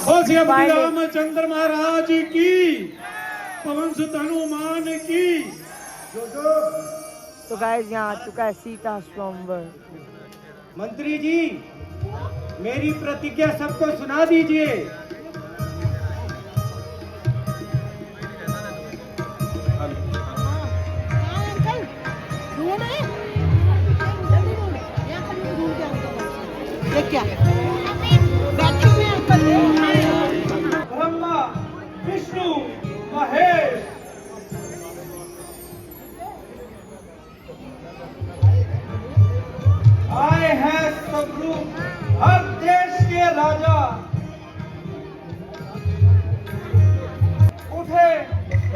और श्री रामचंद्र महाराज की, पवन सुत हनुमान की। तो गाइस यहाँ आ चुका है सीता स्वयंवर। मंत्री जी, मेरी प्रतिज्ञा सबको सुना दीजिए। क्या ब्रह्मा विष्णु महेश, आए हैं सबरू हर देश के राजा। उठे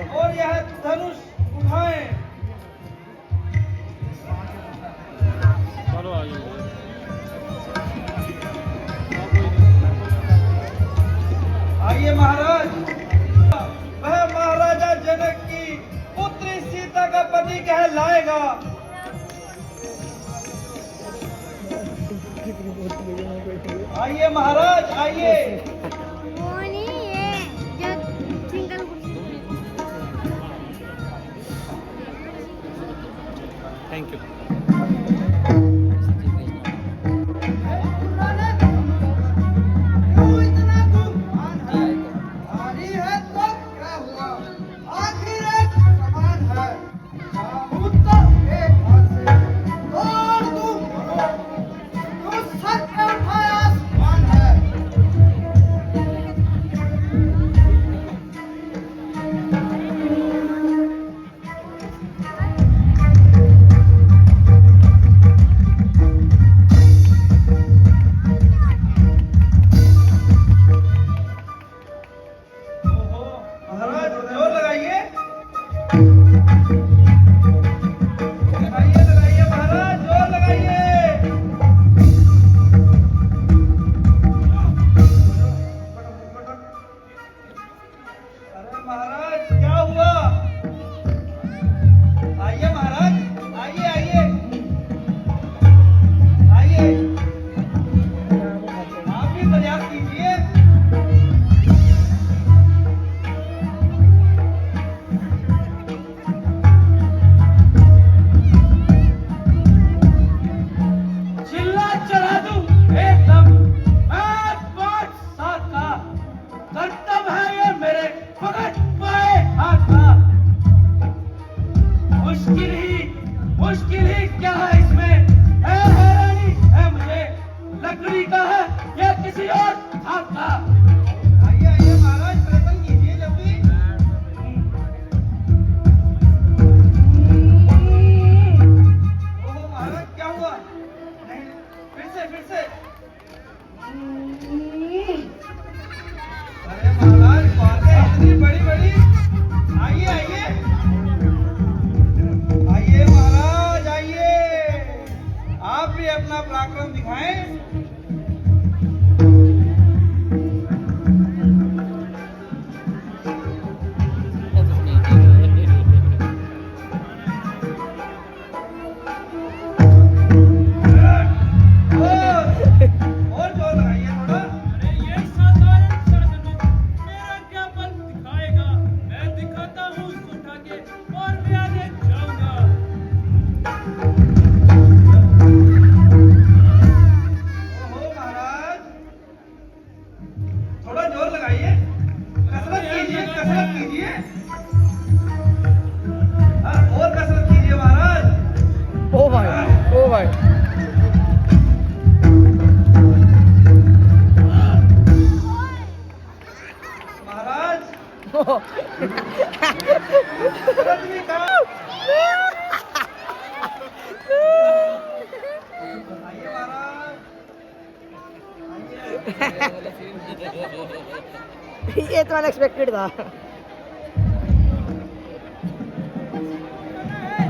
और यह धनुष उठाएं। आइए महाराज, वह महाराजा जनक की पुत्री सीता का पति कहलाएगा। आइए महाराज, आइए। Thank you. मुश्किल ही क्या है इसमें? है हैरानी है मुझे, लकड़ी का है या किसी और धात का? आइए आइए महाराज, प्रसन्न कीजिए जल्दी। ओहो महाराज, क्या हुआ? नहीं, फिर से। अरे महाराज, बातें इतनी बड़ी। आइए आइए महाराज, आइए। आप भी अपना पराक्रम दिखाएं। और जोर लगाइए थोड़ा। अरे ये साधारण साधन मेरा क्या बल दिखाएगा? मैं दिखाता हूँ इसको उठा के और मैं आगे जाऊंगा। ओहो महाराज, थोड़ा जोर लगाइए, कसरत कीजिए। और कसरत कीजिए महाराज। ओ भाई महाराज, कसरत भी करो। आइए महाराज, ये तो अनएक्सपेक्टेड था।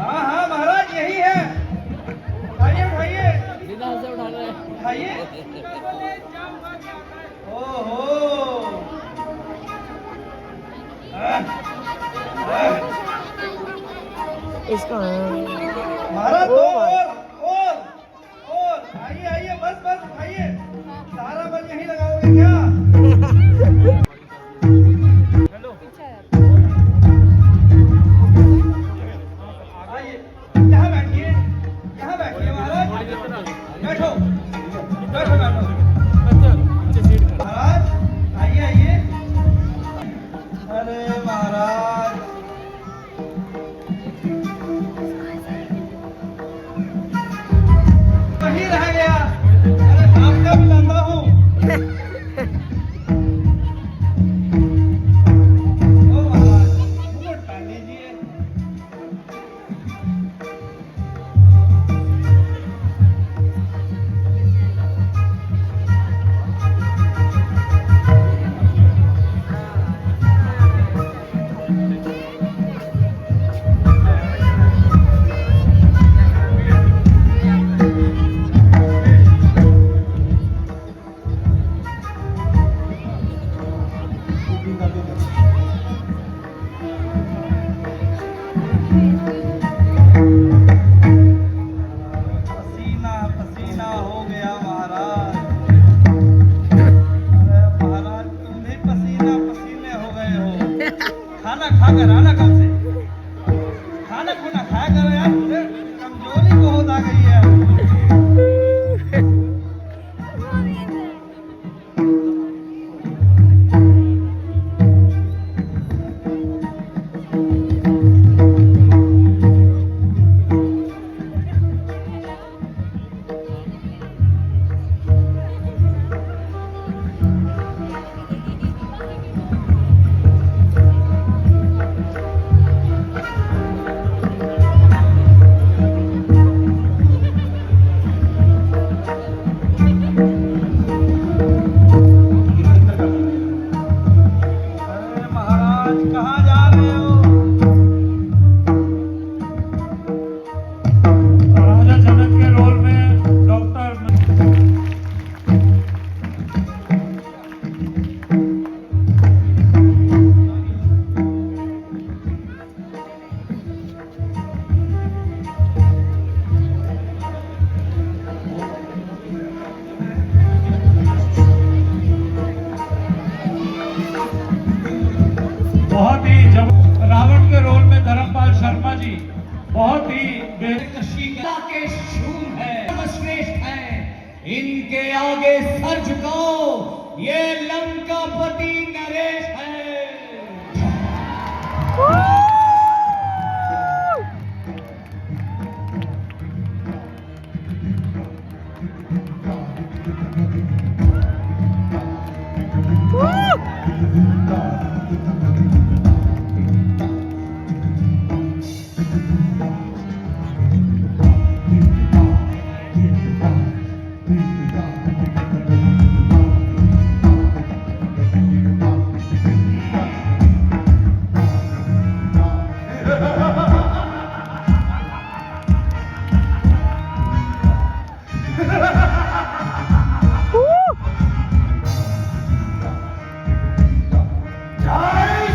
हाँ महाराज, यही है। उठाइए उठाइए। ओहो, इसका महाराज दो और आइए बस उठाइए। सारा बल यही लगाओगे क्या? ओ महाराज, मुकुट पहन लीजिए। पसीना पसीना हो गया महाराज। अरे महाराज, तुम भी पसीना पसीने हो गए हो। खाना खाकर आना कब से? खाना खुना खाया करो यार, मुझे कमजोरी बहुत आ गई है। अरे महाराज, कहाँ जा रहे हो? राजा जनक के रोल में डॉक्टर बहुत ही जब रावण के रोल में धर्मपाल शर्मा जी बहुत ही कशिका के शूर है, सर्वश्रेष्ठ है। इनके आगे सर झुकाओ, ये लंकापति नरेश है। जय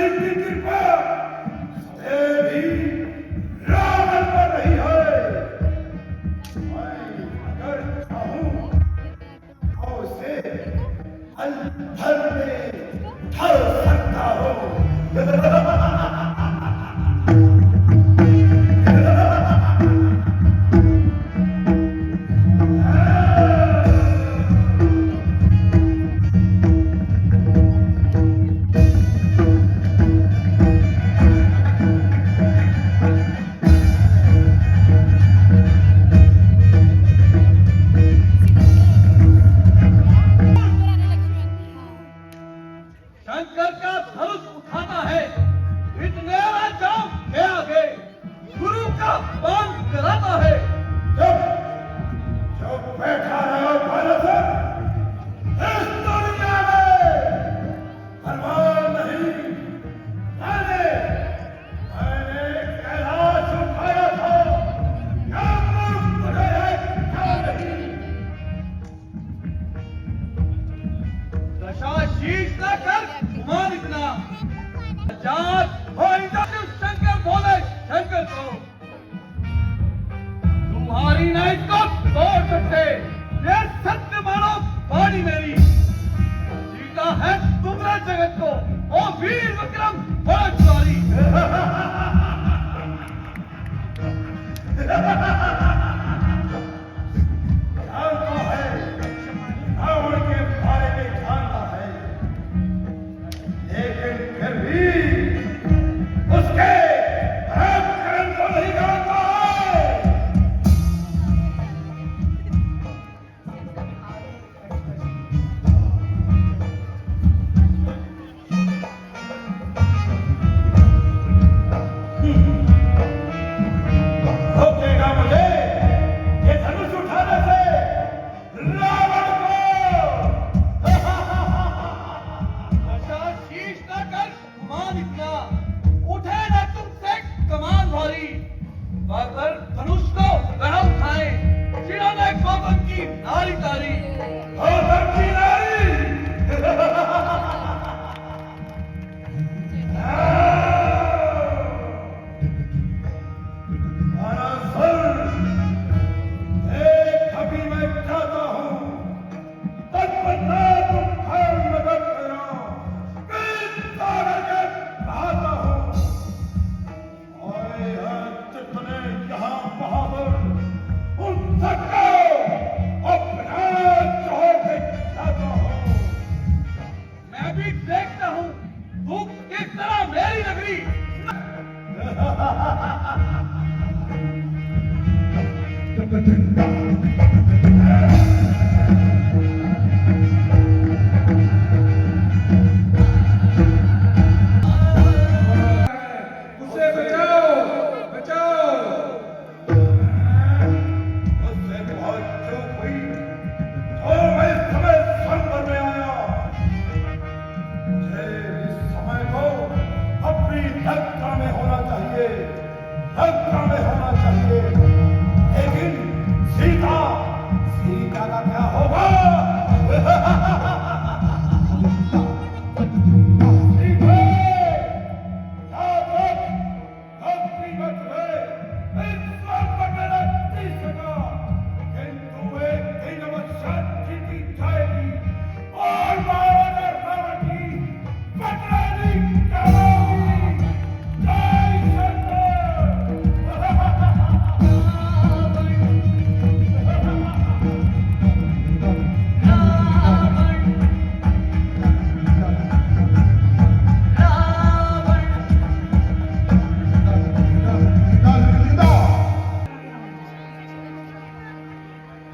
शिव की कृपा सदैव ही रावण पर रही है। मैं अगर चाहूं तो उसे पल भर में ढल सकता हूं। शंकर का धनुष उठाना है, इतने जाओ के आगे गुरु का बाण कराता है। जब जब बैठा रहा बालासुर इस दुनिया में परवाह नहीं। मैंने कैलाश उठाया था, क्या मुफ्त है क्या नहीं। दशा शीश न कर गुमान इतना जात हो शिव शंकर बोले शंकर को तुम्हारी ना इसको तोड़ सकते। ये सत्य मानो वाणी मेरी जीता है तुम्हारे जगत को ओ वीर विक्रम भोजपुरी। जानता है रावण के बारे में जानता है, लेकिन फिर भी उसके पराक्रम को नहीं जानता है। रोकेगा मुझे ये धनुष उठाने से रावण को। दशा शीश न कर गुमान इतना उठे ना तुमसे कमान भारी। अगर धनुष को वह उठाए जिन्होंने गौतम की नारी तारी। गौतम की नारी अभी मैं चाहता हूं तत्परता तुम खैर मदद करो, कहता हूं। और जितने यहाँ बहादुर उन सबको अपना जोर से चाहता हूं। मैं भी देखता हूँ तू किस तरह मेरी नगरी उसे बचाओ, बचाओ। उससे बहुत चूक हुई तो मैं इस समय संबर में आया। मुझे इस समय को अपनी लंका में होना चाहिए, लंका में होना चाहिए। लेकिन सीता सीता का क्या होगा?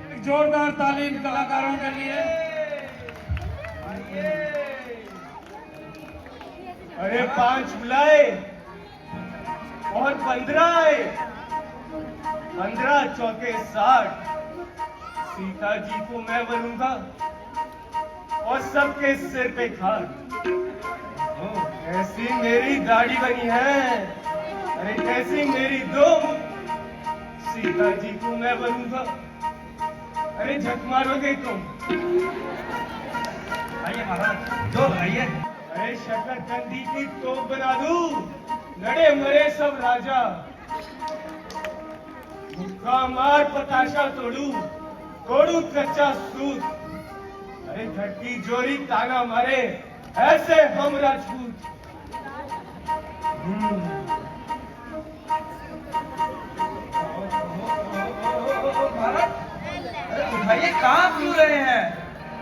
एक जोरदार तालीम कलाकारों के लिए। अरे 5 बुलाए और 15 आए, 15 चौके 60। सीता जी को मैं बनूंगा और सबके सिर पे खाक। कैसी मेरी दाढ़ी बनी है, अरे कैसी मेरी दुम। सीता जी को मैं बनूंगा, अरे झक मारोगे तुम। आइए महाराज, जो आइए। अरे शकरकंदी की तोप बना दूं, लड़े मरे सब राजा। मुक्का मार पताशा तोड़ू कच्चा सूत। अरे घटकी जोरी ताना मारे, ऐसे हम राजपूत। महाराज, अरे उठाइए, कहाँ क्यों रहे हैं?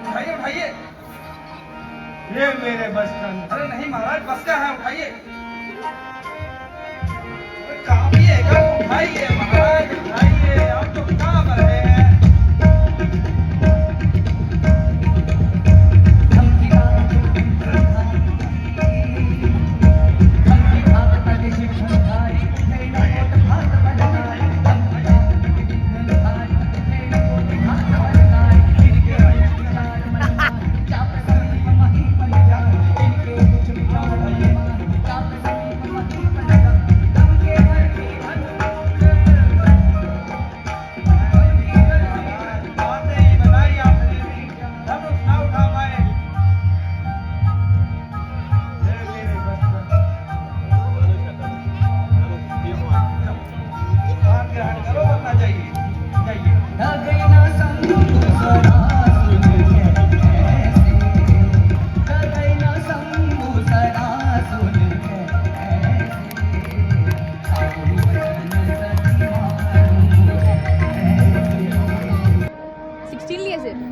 उठाइए उठाइए। ये मेरे बस का नहीं। अरे नहीं महाराज, बस का है, उठाइए। अरे काफिएगा, उठाइए महाराज, उठाइए। आप तो कहाँ पर रहे हैं?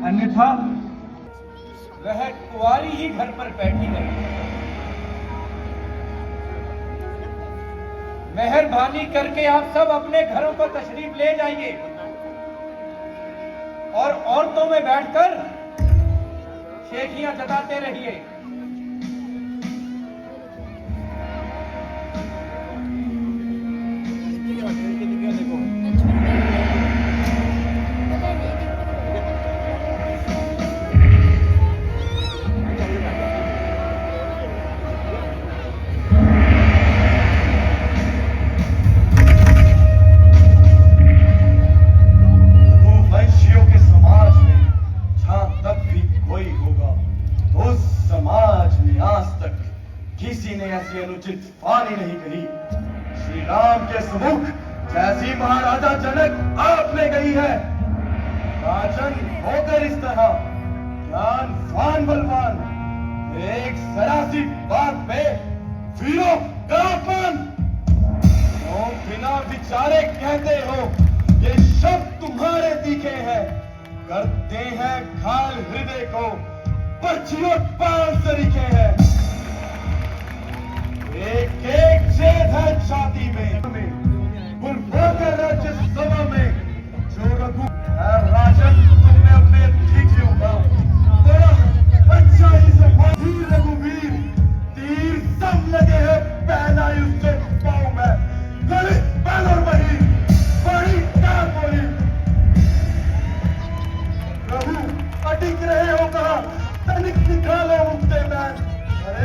अन्यथा वह कुंवारी ही घर पर बैठी रही। मेहरबानी करके आप सब अपने घरों पर तशरीफ ले जाइए और औरतों में बैठकर शेखियां जताते रहिए। वंशियों के समाज में जहां तक भी कोई होगा, उस समाज में आज तक किसी ने ऐसी अनुचित वाणी नहीं कही। श्री राम के सम्मुख जैसी महाराजा जनक आपने कही है, राजन होकर इस तरह ज्ञानवान बलवान, एक सरासी बात पे वीरों का अपमान, तो बिना विचारे कहते हो ये शब्द तुम्हारे दिखे हैं, करते हैं घायल हृदय को, पर्चियों पांव से लिखे हैं। एक एक छेद है छाती में, बुलबुल के राज्य सभा में जो रघु राजन तुमने अपने ठीक होगा, बड़ा अच्छा ही से वीर रघुवीर, तीर सब लगे हैं पहना उससे पाँव में, गली पहन और वही बड़ी कार बोली। प्रभु अटिक रहे हो कहा, तनिक निकालो मुक्ते में। अरे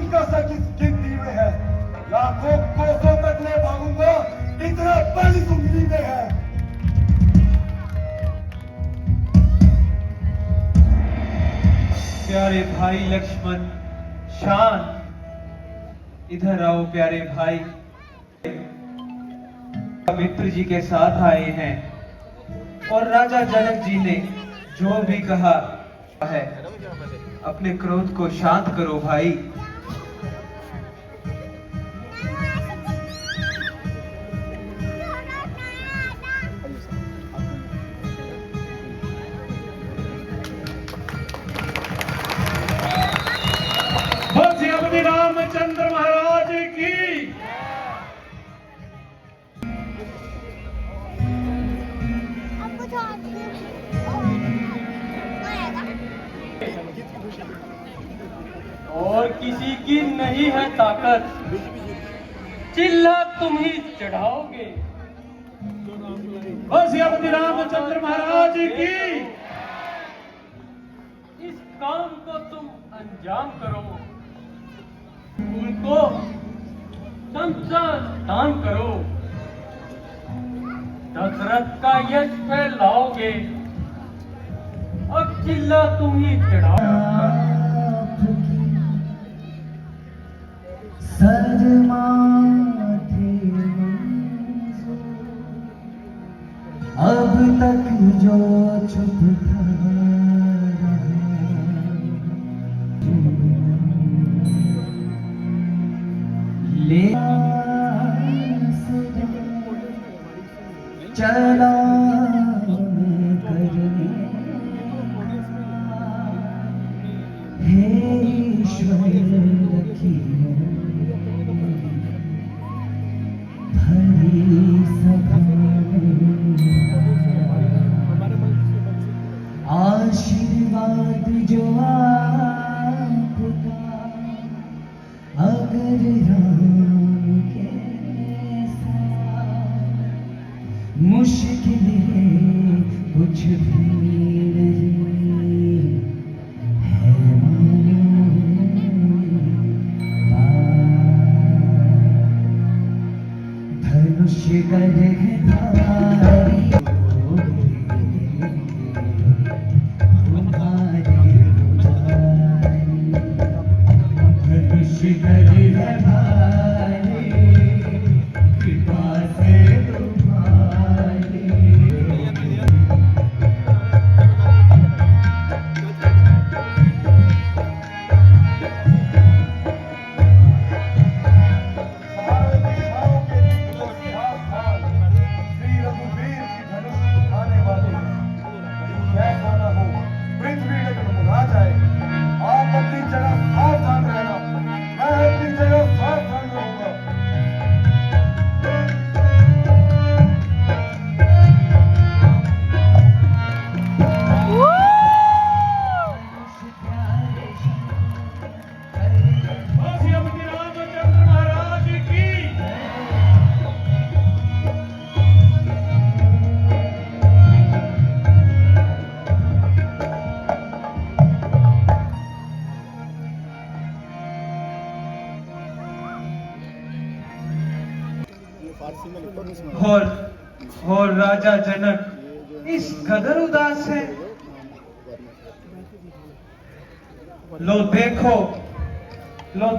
उनका सर किस गिनती में है। लाखों कोसों तक ले भागूंगा, इतना बल इस उंगली में है। प्यारे भाई लक्ष्मण, शांत, इधर आओ प्यारे भाई। मित्र जी के साथ आए हैं और राजा जनक जी ने जो भी कहा है, अपने क्रोध को शांत करो भाई। श्री रामचंद्र महाराज की। और किसी की नहीं है ताकत, चिल्ला तुम ही चढ़ाओगे। श्री रामचंद्र महाराज की। इस काम को तुम अंजाम करो, उनको दान करो, दशरथ का यश फैलाओगे। अब चिल्ला तुम ही चढ़ाओ। अब तक जो चुप था ले चला करने हे ईश्वर रखियो भरी सभा आशीर्वाद जो आपका अगर राम के साथ मुश्किलें कुछ भी नहीं है मालूम धनुष्य गढ़धारी और राजा जनक इस कदर उदास है। लो देखो, लो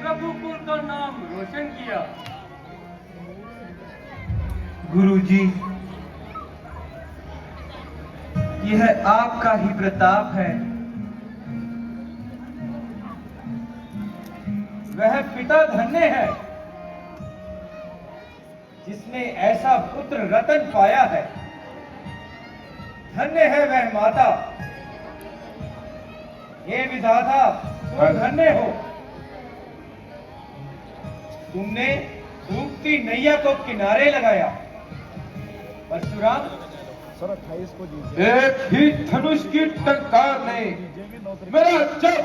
रघुकुल का नाम रोशन किया। गुरुजी, यह आपका ही प्रताप है। वह पिता धन्य है जिसने ऐसा पुत्र रतन पाया है। धन्य है वह माता हे विधाता, तुम धन्य हो। तुमने डूबती नैया को किनारे लगाया। परशुराम, एक ही धनुष की टंकार ने मेरा जब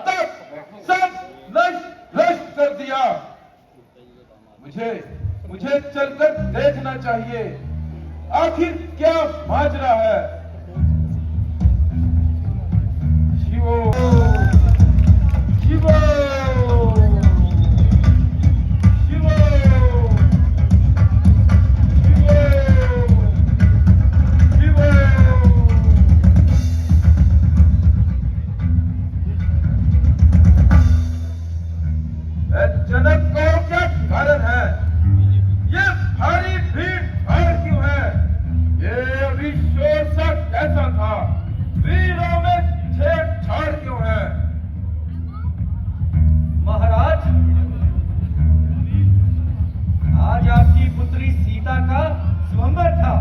तक सब नष्ट नष्ट कर दिया। मुझे चलकर देखना चाहिए आखिर क्या माजरा है। शिवो शिवो शिवो शिवो जनक को क्या कारण है? ये भारी भीड़ भाड़ क्यों है? ये अभी शोर सा कैसा था? वीरों में छेड़छाड़ क्यों है? महाराज, आज आपकी पुत्री सीता का स्वयंवर था।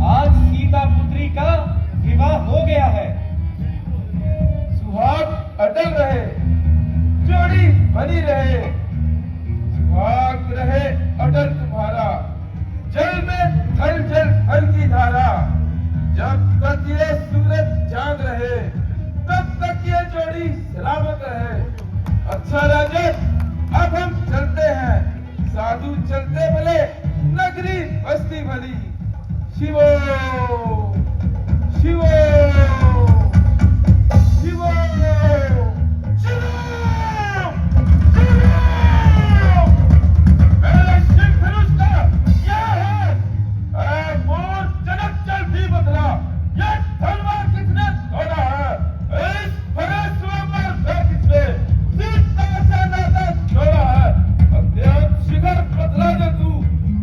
आज सीता पुत्री का विवाह हो गया है। सुहाग अटल रहे, जोड़ी बनी रहे। सुहाग रहे अटल तुम्हारा, जल में थल जल थल की धारा। जब तक ये सूरज चांद रहे, तब तक ये जोड़ी सलामत रहे। अच्छा राजन, अब हम चलते हैं। साधु चलते भले, नगरी बस्ती भली। शिवो शिवो शिवो शिवो शिवो। मेरे शिव धनुष का यह है। ऐ मोर जनक चल भी बदला, ये तलवार किसने तोड़ा है? इस भरे स्वयंवर से किसने सीता से नाता जोड़ा है? अत्यंत शिखर बदला न तू,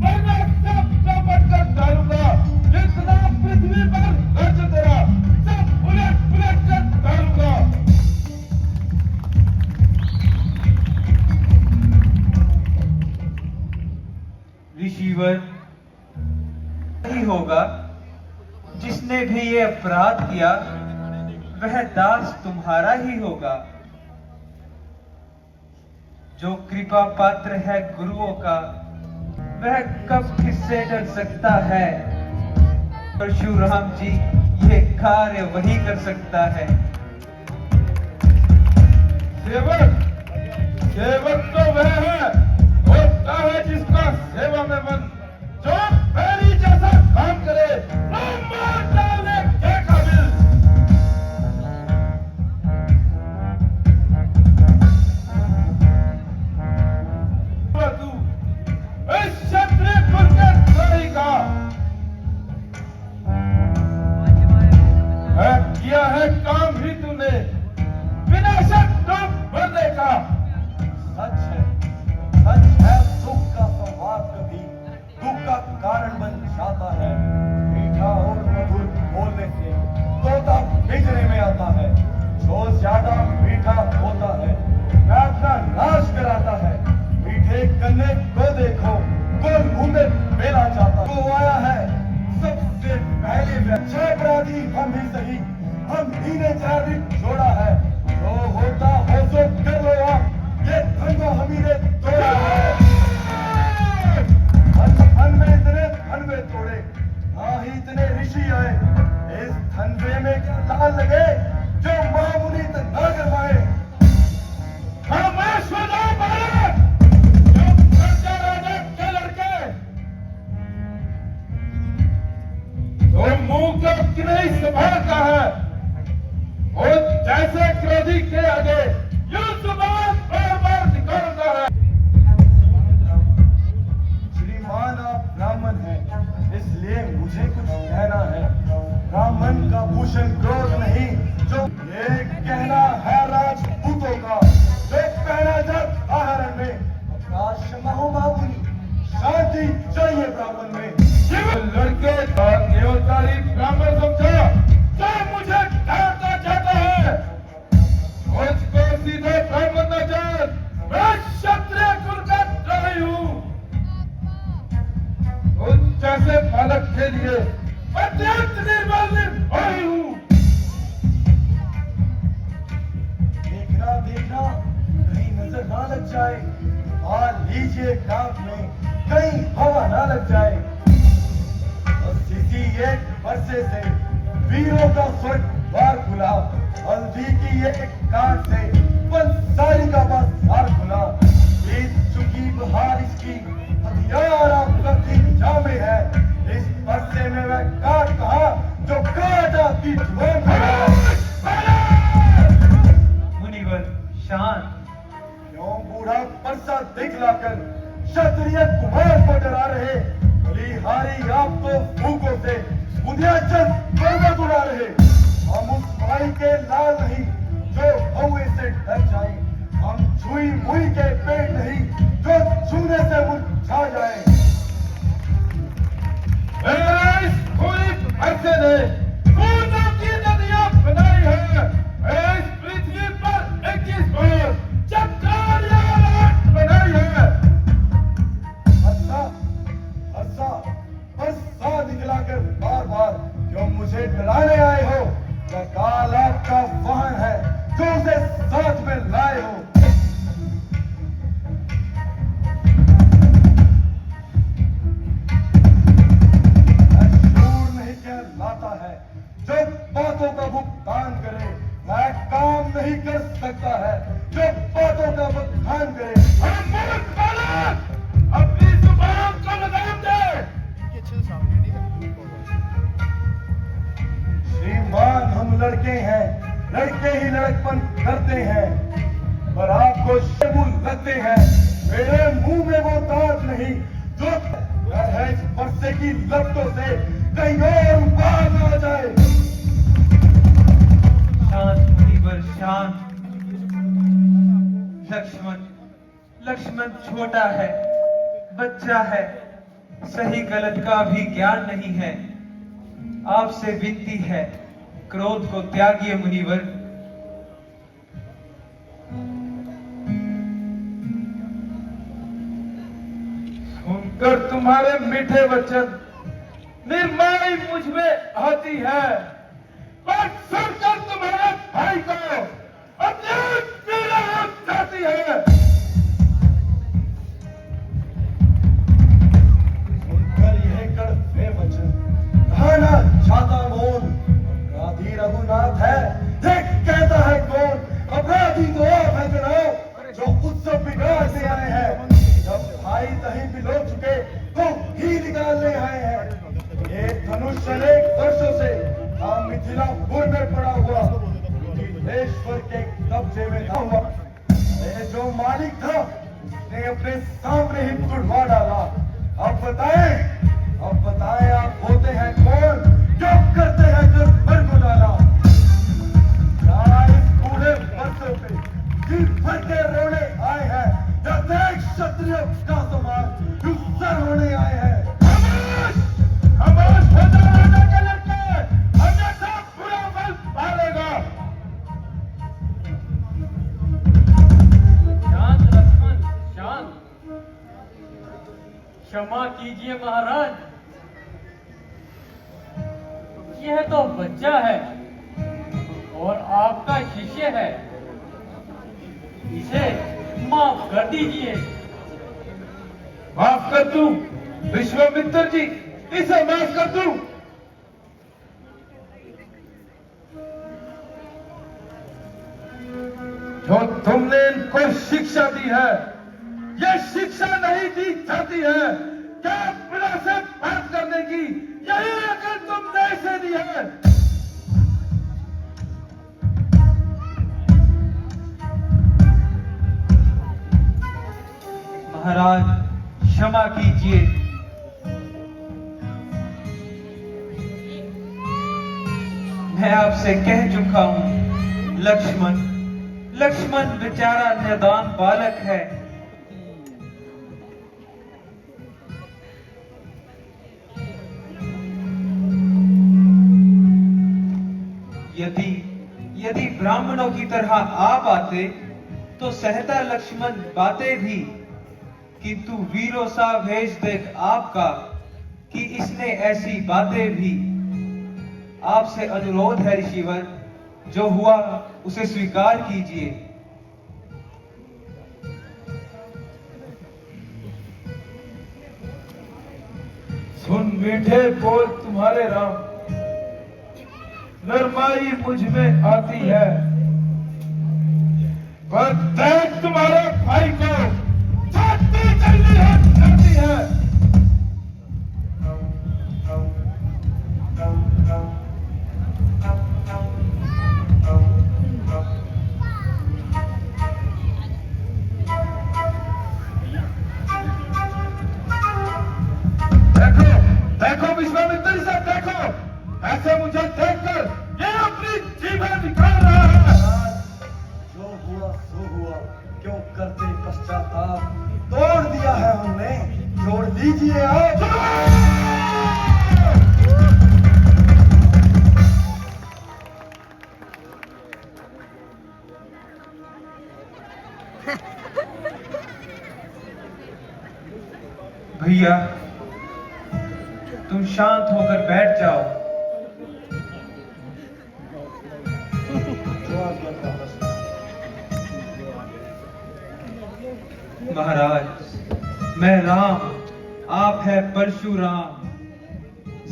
वरना सब चौपट कर डालूंगा। जितना पृथ्वी पर गर्ज तेरा, सब उलट पुलट कर डालूंगा। ऋषिवर ही होगा जिसने भी ये अपराध किया, वह दास तुम्हारा ही होगा। जो कृपा पात्र है गुरुओं का, वह कब किससे डर सकता है? परशुराम जी, ये कार्य वही कर सकता है। सेवक सेवक तो वह है, होता है जिसका सेवा में मन। जो पैरी जैसा काम करे, वो मार डालने के काबिल। तू इस क्षत्रिय कुल के द्रोही का है, किया है काम ही तूने विनाशक डूब मरने का। सच है दुख का संवाद कभी दुख का कारण बन जाता है। मीठा और मधुर बोलने से तोता बिगड़ने में आता है। जो ज्यादा मीठा होता है, वह अपना नाश कराता है। मीठे गन्ने को देखो, गोल मुंह में मेला जाता वो आया है सबसे पहले। अच्छा अपराधी हम ही सही, हम ही ने चार दिन जोड़ा है। जो होता हो सो कर लो आप, ये धंधा हम ही ने तोड़ा है। धन में इतने धनवे तोड़े, ना ही इतने ऋषि आए। इस धनवे में क्या लाल लगे जो महामुनि ना कर पाए। तो मुंह का किन्हीं संभालता है, और जैसे क्रोधी के आगे यूं जुबान बार बार निकालता है। श्रीमान आप ब्राह्मण हैं, इसलिए मुझे कुछ कहना है। ब्राह्मण का भूषण क्रोध नहीं, जो ये कहना है राजपूतों का। जो पहना जब आहरण में प्रकाश महामुनि, शांति चाहिए ब्राह्मण में। लड़के का केवल तारीफ ब्राह्मण समझा, जो मुझे डरता चाहता है। मुझको सीधे ब्राह्मण न जान, मैं क्षत्रिय कुल का द्रोही हूँ। जैसे बालक के लिए अत्यंत निर्बल निर्भय हूँ। देखना देखना कहीं नजर ना लग जाए, मान लीजिए कांख में कहीं हवा ना लग जाए। बस इसी एक वर्षे से वीरों का स्वर्ग द्वार खुला, हल्दी की एक काट से बंसारी का बाजार खुला। इस चुकी बहार इसकी हथियार आपका जामे है, इस वर्षे में मैं काट कहा जो काट आपकी जुबान में है। मुनिवर शांत। क्यों बूढ़ा परसा दिखलाकर क्षत्रिय कुमार को डरा रहे? बलिहारी आप तो फूकों से विंध्याचल पर्वत उड़ा रहे। हम उस भाई के लाल नहीं जो हौवे से डर जाए, हम छुई मुई के पेट नहीं जो छूने से मुरझा जाए। इस पूरी धरती ने खूनों की नदियां बनाई है। इस पृथ्वी पर 21 बार चक्रारियां बनाई है। बरसा निकलाकर बार बार क्यों मुझे डराने आए हो? क्या काल आपका वाहन है जो उसे साथ में लाए हो? शूर नहीं कहलाता है जो बातों का भुगतान करे, वह काम नहीं कर सकता है जो बातों का भुगतान करे। हम मूर्ख बालक, अपनी जुबान को लगाम दे। श्रीमान हम लड़के हैं, लड़के ही लड़कपन करते हैं, पर आपको शर्म लगते हैं। मेरे मुंह में वो दांत नहीं जो डर है इस वर्षे की लपटों से कहीं और बाहर ना जाए। शांत मुनिवर शांत। लक्ष्मण छोटा है, बच्चा है, सही गलत का भी ज्ञान नहीं है। आपसे विनती है, क्रोध को त्यागिए मुनिवर। सुनकर तुम्हारे मीठे वचन निर्मय मुझ में आती है, पर सुनकर तुम्हारे भाई को अत्यंत पीड़ा जाती है। सुनकर यह कड़वे वचन कहना चाहता मौन। अपराधी रघुनाथ है, देख कहता है कौन? अपराधी तो आप है जनाब जो उत्सव बिगाड़ने आए हैं। जब भाई दही पिलो चुके तो घी निकालने आए हैं। ये धनुष अनेक वर्षों से मिथिलापुर में पड़ा हुआ देशवर के कब्जे में था हुआ। ये जो मालिक था उसने अपने सामने ही तुड़वा डाला। अब बताएं आप होते हैं कौन? क्यों करते हैं जो घर को डाला? क्या इस पूरे वर्षों पे जी भर के रोने आए हैं या देश क्षत्रिय का समाज युद्ध होने आए हैं? खामोश हो जाओ राजा के लड़के, अन्यथा बुरा फल पालेगा। शांत लक्ष्मण शांत। क्षमा कीजिए महाराज, यह तो बच्चा है और आपका शिष्य है, इसे माफ कर दीजिए। माफ कर दूं विश्वामित्र जी, इसे माफ कर दूं। जो तुमने इनको शिक्षा दी है, ये शिक्षा नहीं दी जाती है। क्या पिता से बात करने की यही अकल तुमने इसे दी है? महाराज क्षमा कीजिए। मैं आपसे कह चुका हूं, लक्ष्मण बेचारा नादान बालक है। यदि ब्राह्मणों की तरह आप आते तो सहता लक्ष्मण बातें भी, किंतु वीरों सा भेष देख आपका कि इसने ऐसी बातें भी। आपसे अनुरोध है ऋषिवर, जो हुआ उसे स्वीकार कीजिए। सुन मीठे बोल तुम्हारे राम, नरमाई मुझ में आती है, पर देख तुम्हारे भाई को छाती जलनी है, जाती है। देखो देखो विश्वामित्र से देखो, ऐसे मुझे देखकर ये अपनी जीवन निकाल रहा है। जो हुआ सो हुआ, क्यों करते पश्चाताप? तोड़ दिया है हमने, जोड़ लीजिए आप। भैया, तुम शांत होकर बैठ जाओ। महाराज, मैं राम, आप है परशुराम।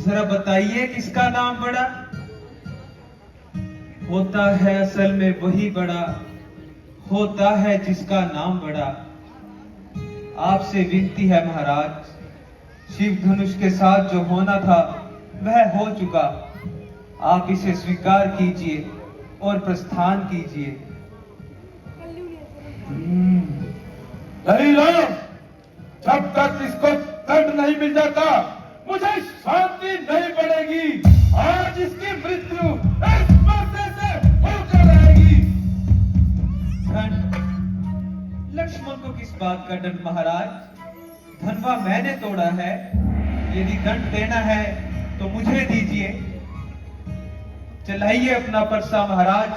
जरा बताइए किसका नाम बड़ा? होता है असल में वही बड़ा, होता है जिसका नाम बड़ा। आपसे विनती है महाराज, शिव धनुष के साथ जो होना था वह हो चुका। आप इसे स्वीकार कीजिए और प्रस्थान कीजिए। नहीं राम, जब तक इसको दंड नहीं मिल जाता मुझे शांति नहीं पड़ेगी। आज इसकी मृत्यु इस मरने से होकर रहेगी। दंड? लक्ष्मण को किस बात का दंड महाराज? धनवा मैंने तोड़ा है। यदि दंड देना है तो मुझे दीजिए। चलाइए अपना परसा महाराज,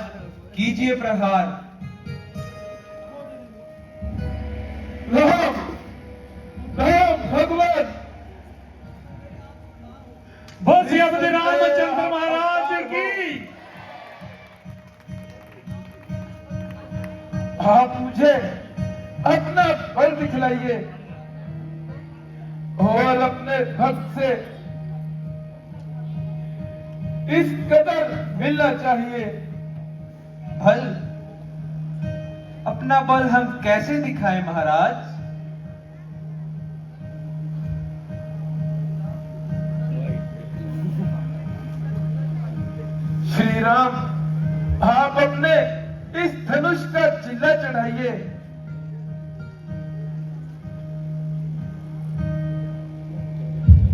कीजिए प्रहार। राम राम भगवान, बोलिए अपने रामचंद्र महाराज की। आप मुझे अपना बल दिखलाइए और अपने भक्त से इस कदर मिलना चाहिए। बल? अपना बल हम कैसे दिखाएं महाराज? श्री राम, आप अपने इस धनुष का चिल्ला चढ़ाइए।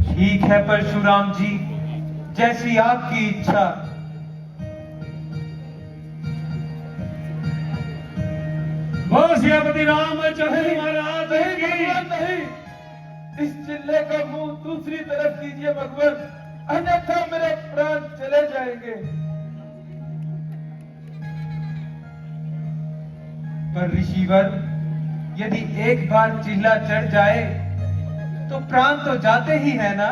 ठीक है परशुराम जी, जैसी आपकी इच्छा। बोलिए रामचंद्र महाराज नहीं की। भगवान नहीं, इस चिल्ले का मुंह दूसरी तरफ कीजिए भगवान, अन्यथा मेरे प्राण चले जाएंगे। पर ऋषिवर, यदि एक बार चिल्ला चढ़ जाए तो प्राण तो जाते ही है ना?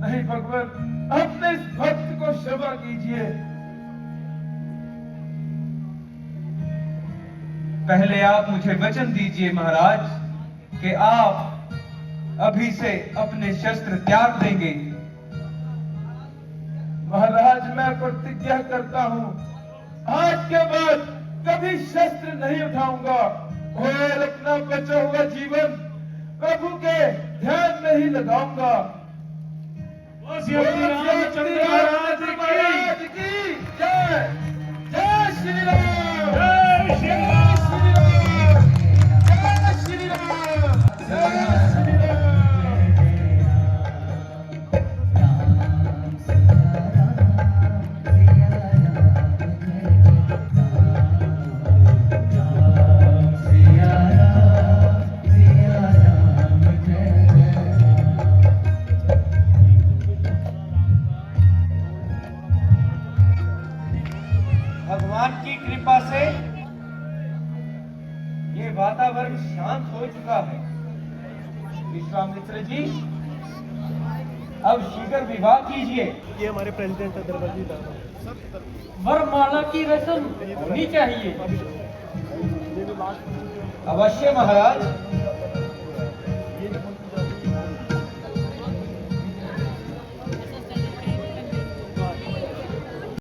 नहीं भगवान, अपने इस भक्त को क्षमा कीजिए। पहले आप मुझे वचन दीजिए महाराज कि आप अभी से अपने शस्त्र त्याग देंगे। महाराज, मैं प्रतिज्ञा करता हूँ, आज के बाद कभी शस्त्र नहीं उठाऊंगा और अपना बचा हुआ जीवन प्रभु के ध्यान में ही लगाऊंगा। बोलिए रामचंद्र महाराज की। जय जय श्री राम, जय श्री राम। जय श्री राम, जय श्री राम। भगवान की कृपा से ये वातावरण शांत हो चुका है। विश्वामित्र जी, अब शीघ्र विवाह कीजिए। ये हमारे प्रेसिडेंट है दरबाजी दादा। वरमाला की रस्म होनी चाहिए। अवश्य महाराज।